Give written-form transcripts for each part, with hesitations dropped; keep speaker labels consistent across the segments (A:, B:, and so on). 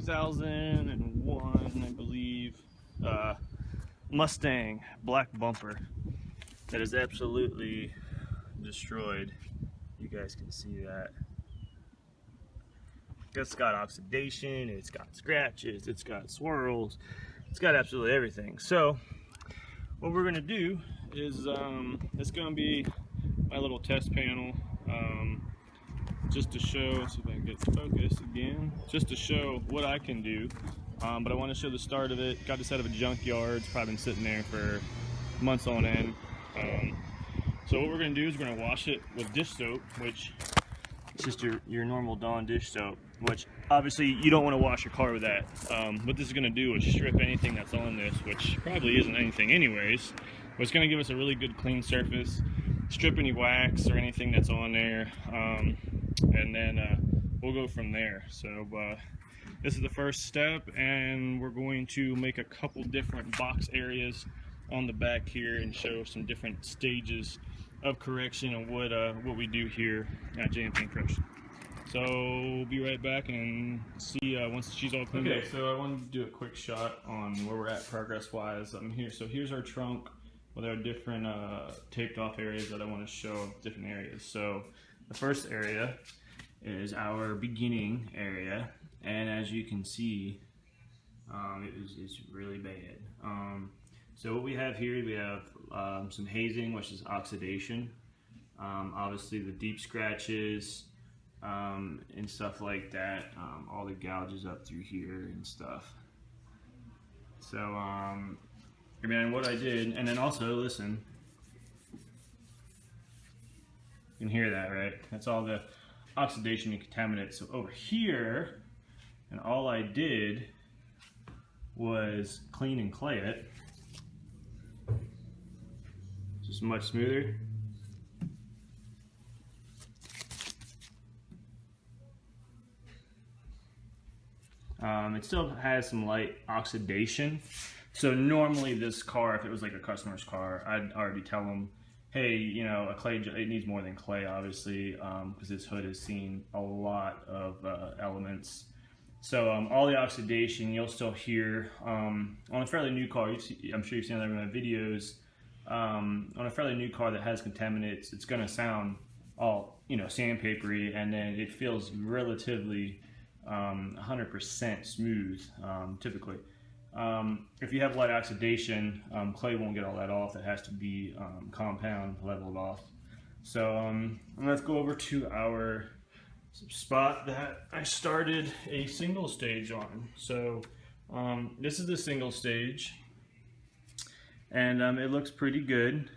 A: 2001, I believe, Mustang black bumper that is absolutely destroyed. You guys can see that. It's got oxidation, it's got scratches, it's got swirls, it's got absolutely everything. So what we're gonna do is it's gonna be my little test panel, just to show, let's see if I can get focused again, just to show what I can do. But I want to show the start of it. Got this out of a junkyard. It's probably been sitting there for months on end. So what we're going to do is we're going to wash it with dish soap, which is just your normal Dawn dish soap, which obviously you don't want to wash your car with that. What this is going to do is strip anything that's on this, which probably isn't anything anyways, but it's going to give us a really good clean surface, strip any wax or anything that's on there, and then we'll go from there. So this is the first step, and we're going to make a couple different box areas on the back here and show some different stages of correction and what we do here at JMPC. So we'll be right back and see once she's all cleaned up. Okay, so I wanted to do a quick shot on where we're at progress-wise. I'm here. So here's our trunk with our different taped off areas that I want to show, different areas. So the first area is our beginning area, and as you can see, it's really bad. So what we have here, we have some hazing, which is oxidation. Obviously the deep scratches and stuff like that. All the gouges up through here and stuff. So I mean, what I did, and then also listen, you can hear that, right? That's all the oxidation and contaminants. So over here, and all I did was clean and clay it. Just much smoother. It still has some light oxidation. So normally this car, if it was like a customer's car, I'd already tell them, hey, you know, a clay, it needs more than clay, obviously, because this hood has seen a lot of elements. So all the oxidation you'll still hear on a fairly new car. I'm sure you've seen other of my videos. On a fairly new car that has contaminants, it's going to sound all, you know, sandpapery, and then it feels relatively 100% smooth, typically. If you have light oxidation, clay won't get all that off. It has to be compound leveled off. So let's go over to our spot that I started a single stage on. So this is the single stage, and it looks pretty good.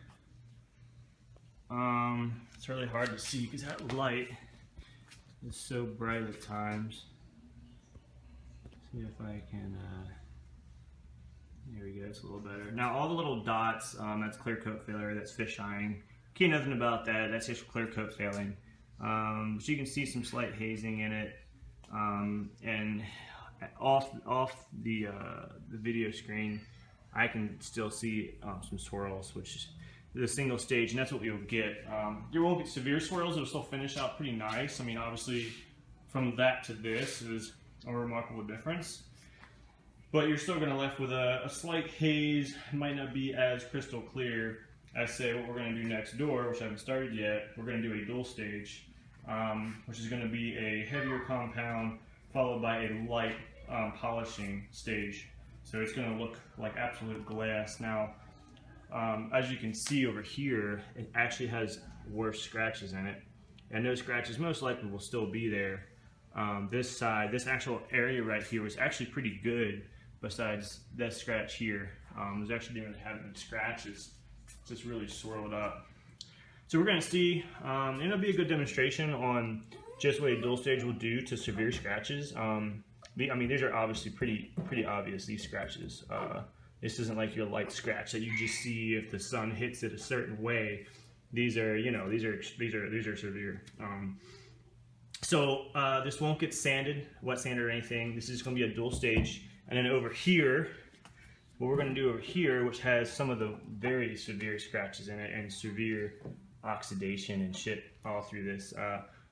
A: It's really hard to see because that light is so bright at times. See if I can, there we go, it's a little better. Now all the little dots, that's clear coat failure, that's fish eyeing. Can't nothing about that, that's just clear coat failing. So you can see some slight hazing in it, and off the video screen, I can still see some swirls, which is the single stage, and that's what you'll get. You won't get severe swirls, it'll still finish out pretty nice. I mean, obviously, from that to this is a remarkable difference. But you're still going to left with a slight haze. It might not be as crystal clear as, say, what we're going to do next door, which I haven't started yet. We're going to do a dual stage, which is going to be a heavier compound followed by a light polishing stage. So it's going to look like absolute glass. Now, as you can see over here, it actually has worse scratches in it, and those scratches most likely will still be there. This side, this actual area right here was actually pretty good, besides that scratch here. It was actually didn't have any scratches, just really swirled up. So we're going to see, it'll be a good demonstration on just what a dual stage will do to severe scratches. I mean, these are obviously pretty obvious, these scratches. This isn't like your light scratch that you just see if the sun hits it a certain way. These are, you know, these are severe. So this won't get sanded, wet sanded or anything. This is going to be a dual stage. And then over here, what we're going to do over here, which has some of the very severe scratches in it and severe oxidation and shit all through this,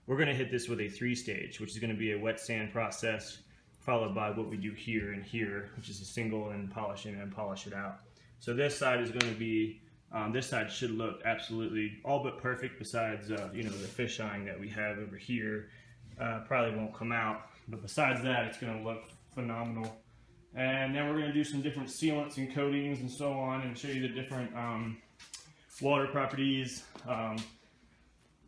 A: we're going to hit this with a 3-stage, which is going to be a wet sand process followed by what we do here and here, which is a single and polish in and polish it out. So this side is going to be, this side should look absolutely all but perfect, besides you know, the fisheyeing that we have over here probably won't come out, but besides that it's going to look phenomenal. And then we're going to do some different sealants and coatings and so on, and show you the different water properties, and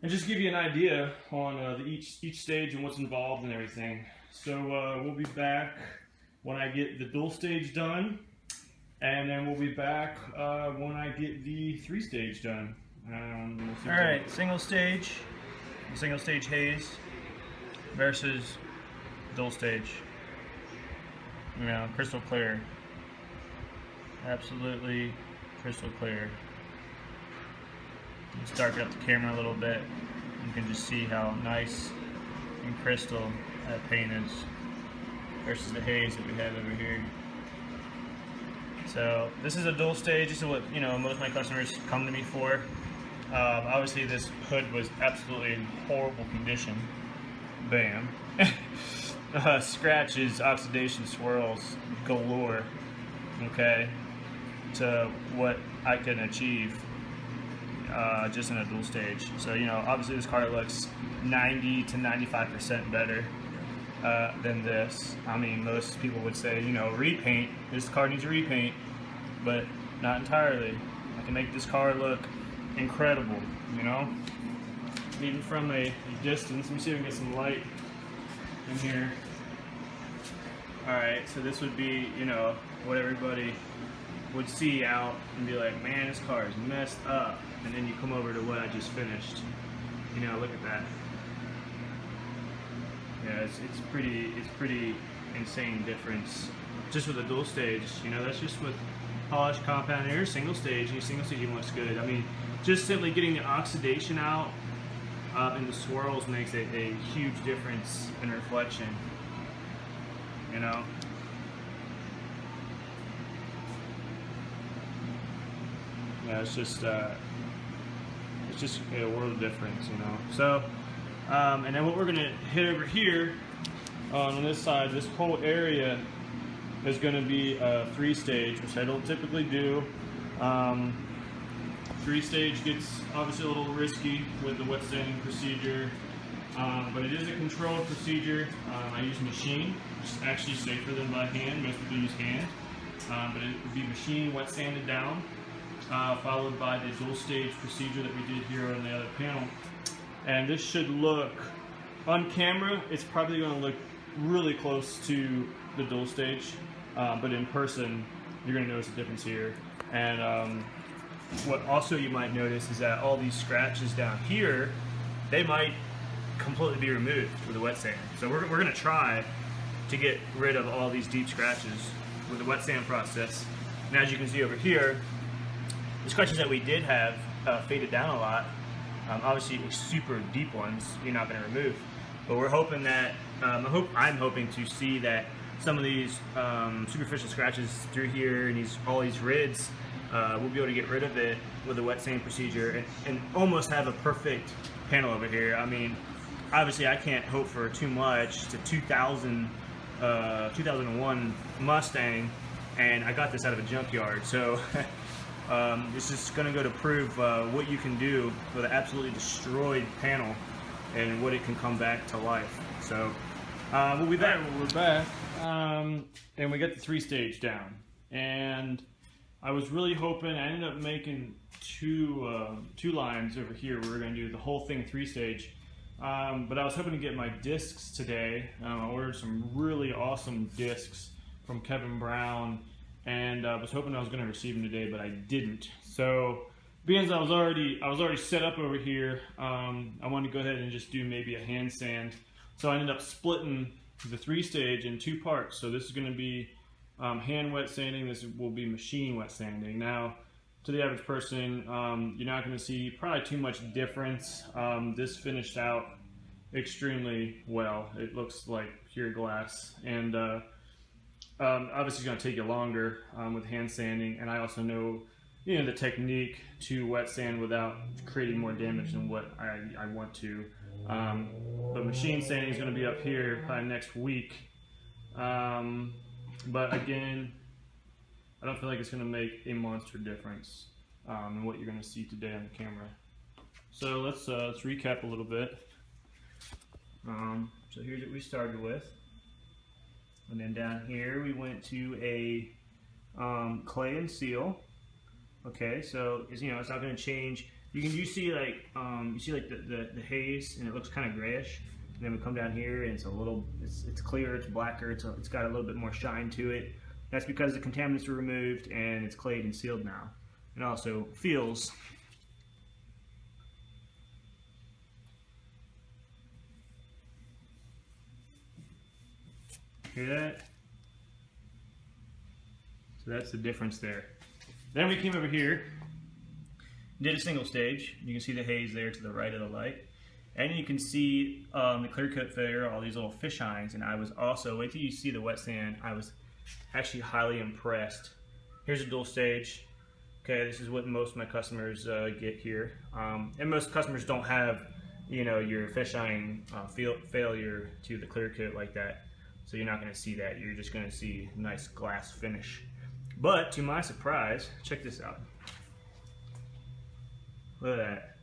A: just give you an idea on each stage and what's involved and everything. So we'll be back when I get the dual stage done, and then we'll be back when I get the 3-stage done. Alright, single stage haze versus dual stage. You know, crystal clear. Absolutely crystal clear. Let's darken up the camera a little bit. You can just see how nice and crystal that paint is versus the haze that we have over here. So this is a dual stage. This is what, you know, most of my customers come to me for. Obviously this hood was absolutely in horrible condition. Bam. Scratches, oxidation, swirls galore, okay, to what I can achieve just in a dual stage. So, you know, obviously this car looks 90 to 95% better than this. I mean, most people would say, you know, repaint, this car needs a repaint, but not entirely. I can make this car look incredible, you know, even from a distance. Let me see if I can get some light in here. Alright, so this would be, you know, what everybody would see out and be like, man, this car is messed up. And then you come over to what I just finished. You know, look at that. Yeah, it's pretty insane difference. Just with a dual stage, you know, that's just with polished compound air, single stage, and single stage even looks good. I mean, just simply getting the oxidation out and the swirls makes a huge difference in reflection. You know, yeah, it's just a world of difference, you know. So, and then what we're gonna hit over here on this side, this whole area is gonna be a 3-stage, which I don't typically do. 3-stage gets obviously a little risky with the wet sanding procedure. But it is a controlled procedure. I use machine, which is actually safer than by hand. Most people use hand. But it would be machine wet sanded down, followed by the dual stage procedure that we did here on the other panel. And this should look, on camera, it's probably going to look really close to the dual stage. But in person, you're going to notice a difference here. And what also you might notice is that all these scratches down here, they might completely be removed with the wet sand. So we're going to try to get rid of all these deep scratches with the wet sand process. And as you can see over here, the scratches that we did have faded down a lot. Obviously super deep ones you're not going to remove, but we're hoping that I'm hoping to see that some of these superficial scratches through here and all these rids, we'll be able to get rid of it with the wet sand procedure and almost have a perfect panel over here. I mean, obviously I can't hope for too much. It's a 2001 Mustang, and I got this out of a junkyard, so this is going to go to prove what you can do with an absolutely destroyed panel and what it can come back to life. So we'll be back. We're back, and we got the 3-stage down, and I was really hoping, I ended up making two lines over here. We were going to do the whole thing 3-stage. But I was hoping to get my discs today. I ordered some really awesome discs from Kevin Brown, and I was hoping I was going to receive them today, but I didn't. So, being as I was already set up over here, I wanted to go ahead and just do maybe a hand sand. So I ended up splitting the 3-stage in 2 parts. So this is going to be hand wet sanding. This will be machine wet sanding. Now, to the average person, you're not going to see probably too much difference. This finished out extremely well. It looks like pure glass, and obviously it's going to take you longer with hand sanding. And I also know, you know, the technique to wet sand without creating more damage than what I want to. But machine sanding is going to be up here probably next week. But again, I don't feel like it's going to make a monster difference in what you're going to see today on the camera. So let's recap a little bit. So here's what we started with, and then down here we went to a clay and seal. Okay, so it's not going to change. You see like the haze, and it looks kind of grayish. And then we come down here, and it's clear, it's blacker, it's got a little bit more shine to it. That's because the contaminants were removed and it's clayed and sealed now. It also feels. Hear that? So that's the difference there. Then we came over here, did a single stage. You can see the haze there to the right of the light. And you can see the clear coat failure, all these little fish eyes. And I was also, wait till you see the wet sand, I was actually highly impressed. Here's a dual stage. Okay, this is what most of my customers get here. And most customers don't have, your fish eyeing failure to the clear coat like that. So you're not gonna see that. You're just gonna see a nice glass finish. But to my surprise, check this out. Look at that.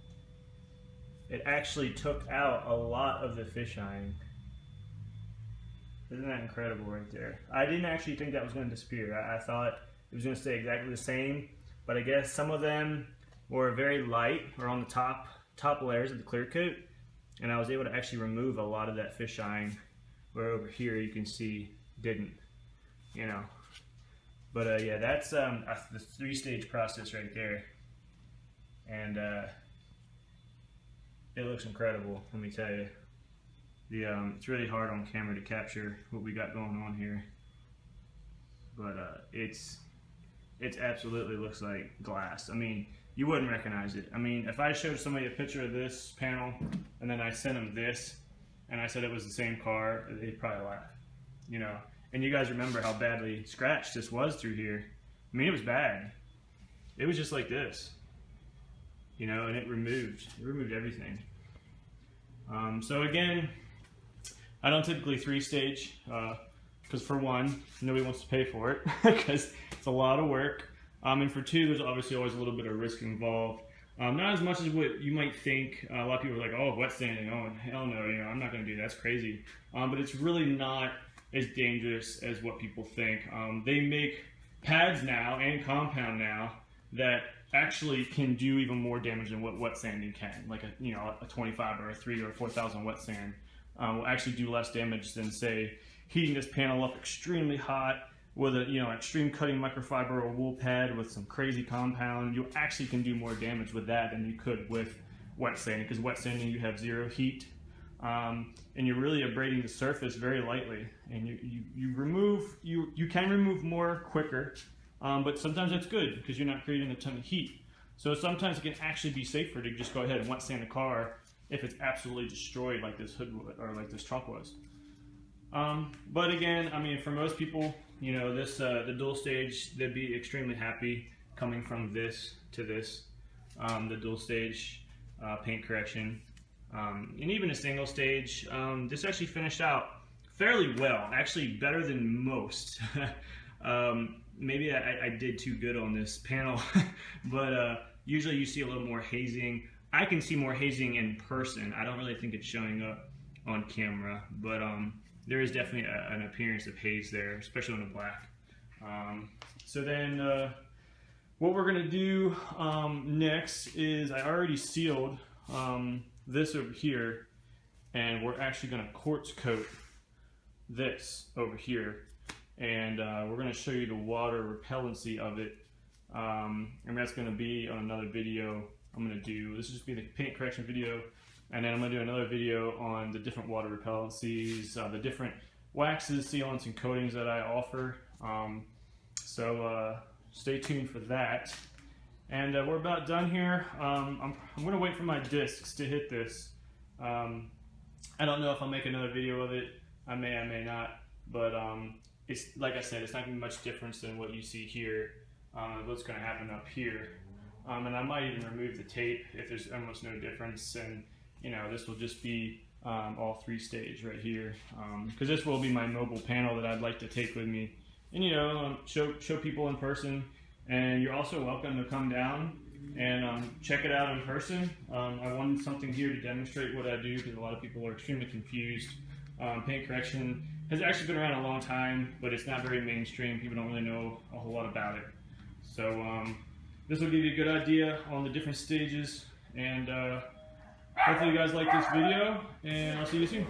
A: It actually took out a lot of the fish eyeing. Isn't that incredible right there? I didn't actually think that was going to disappear. I thought it was going to stay exactly the same, but I guess some of them were very light or on the top layers of the clear coat, and I was able to actually remove a lot of that fish eyeing, where over here you can see didn't, But yeah, that's the 3-stage process right there, and it looks incredible, let me tell you. It's really hard on camera to capture what we got going on here, but it's absolutely looks like glass. I mean, you wouldn't recognize it. I mean, if I showed somebody a picture of this panel and then I sent them this and I said it was the same car, they'd probably laugh, And you guys remember how badly scratched this was through here. I mean, it was bad. It was just like this. And it removed everything. So again, I don't typically 3-stage, because for one, nobody wants to pay for it, because it's a lot of work. And for two, there's obviously always a little bit of risk involved. Not as much as what you might think. A lot of people are like, oh, wet sanding, oh, hell no, I'm not going to do that, that's crazy. But it's really not as dangerous as what people think. They make pads now and compound now that actually can do even more damage than what wet sanding can. Like a 25 or a 3 or 4,000 wet sand will actually do less damage than, say, heating this panel up extremely hot with a extreme cutting microfiber or wool pad with some crazy compound. You actually can do more damage with that than you could with wet sanding, because wet sanding you have zero heat, and you're really abrading the surface very lightly, and you can remove more quicker. But sometimes that's good because you're not creating a ton of heat. So sometimes it can actually be safer to just go ahead and wet sand a car if it's absolutely destroyed like this hood or like this trunk was. But again, I mean, for most people, the dual stage, they'd be extremely happy coming from this to this, the dual stage paint correction, and even a single stage. This actually finished out fairly well, actually better than most. Maybe I did too good on this panel, but usually you see a little more hazing. I can see more hazing in person. I don't really think it's showing up on camera, but there is definitely an appearance of haze there, especially on the black. So then what we're gonna do next is, I already sealed this over here, and we're actually gonna quartz coat this over here. And we're going to show you the water repellency of it, and that's going to be on another video I'm going to do. This will just be the paint correction video, and then I'm going to do another video on the different water repellencies, the different waxes, sealants, and coatings that I offer. So stay tuned for that. And we're about done here. I'm going to wait for my discs to hit this. I don't know if I'll make another video of it. I may not, but it's like I said, it's not going to be much difference than what you see here, what's going to happen up here. And I might even remove the tape if there's almost no difference, and this will just be all 3 stage right here, because this will be my mobile panel that I'd like to take with me and, you know, show people in person. And you're also welcome to come down and check it out in person. I wanted something here to demonstrate what I do, because a lot of people are extremely confused. Paint correction has actually been around a long time, but it's not very mainstream. People don't really know a whole lot about it. So this will give you a good idea on the different stages, and hopefully you guys like this video, and I'll see you soon.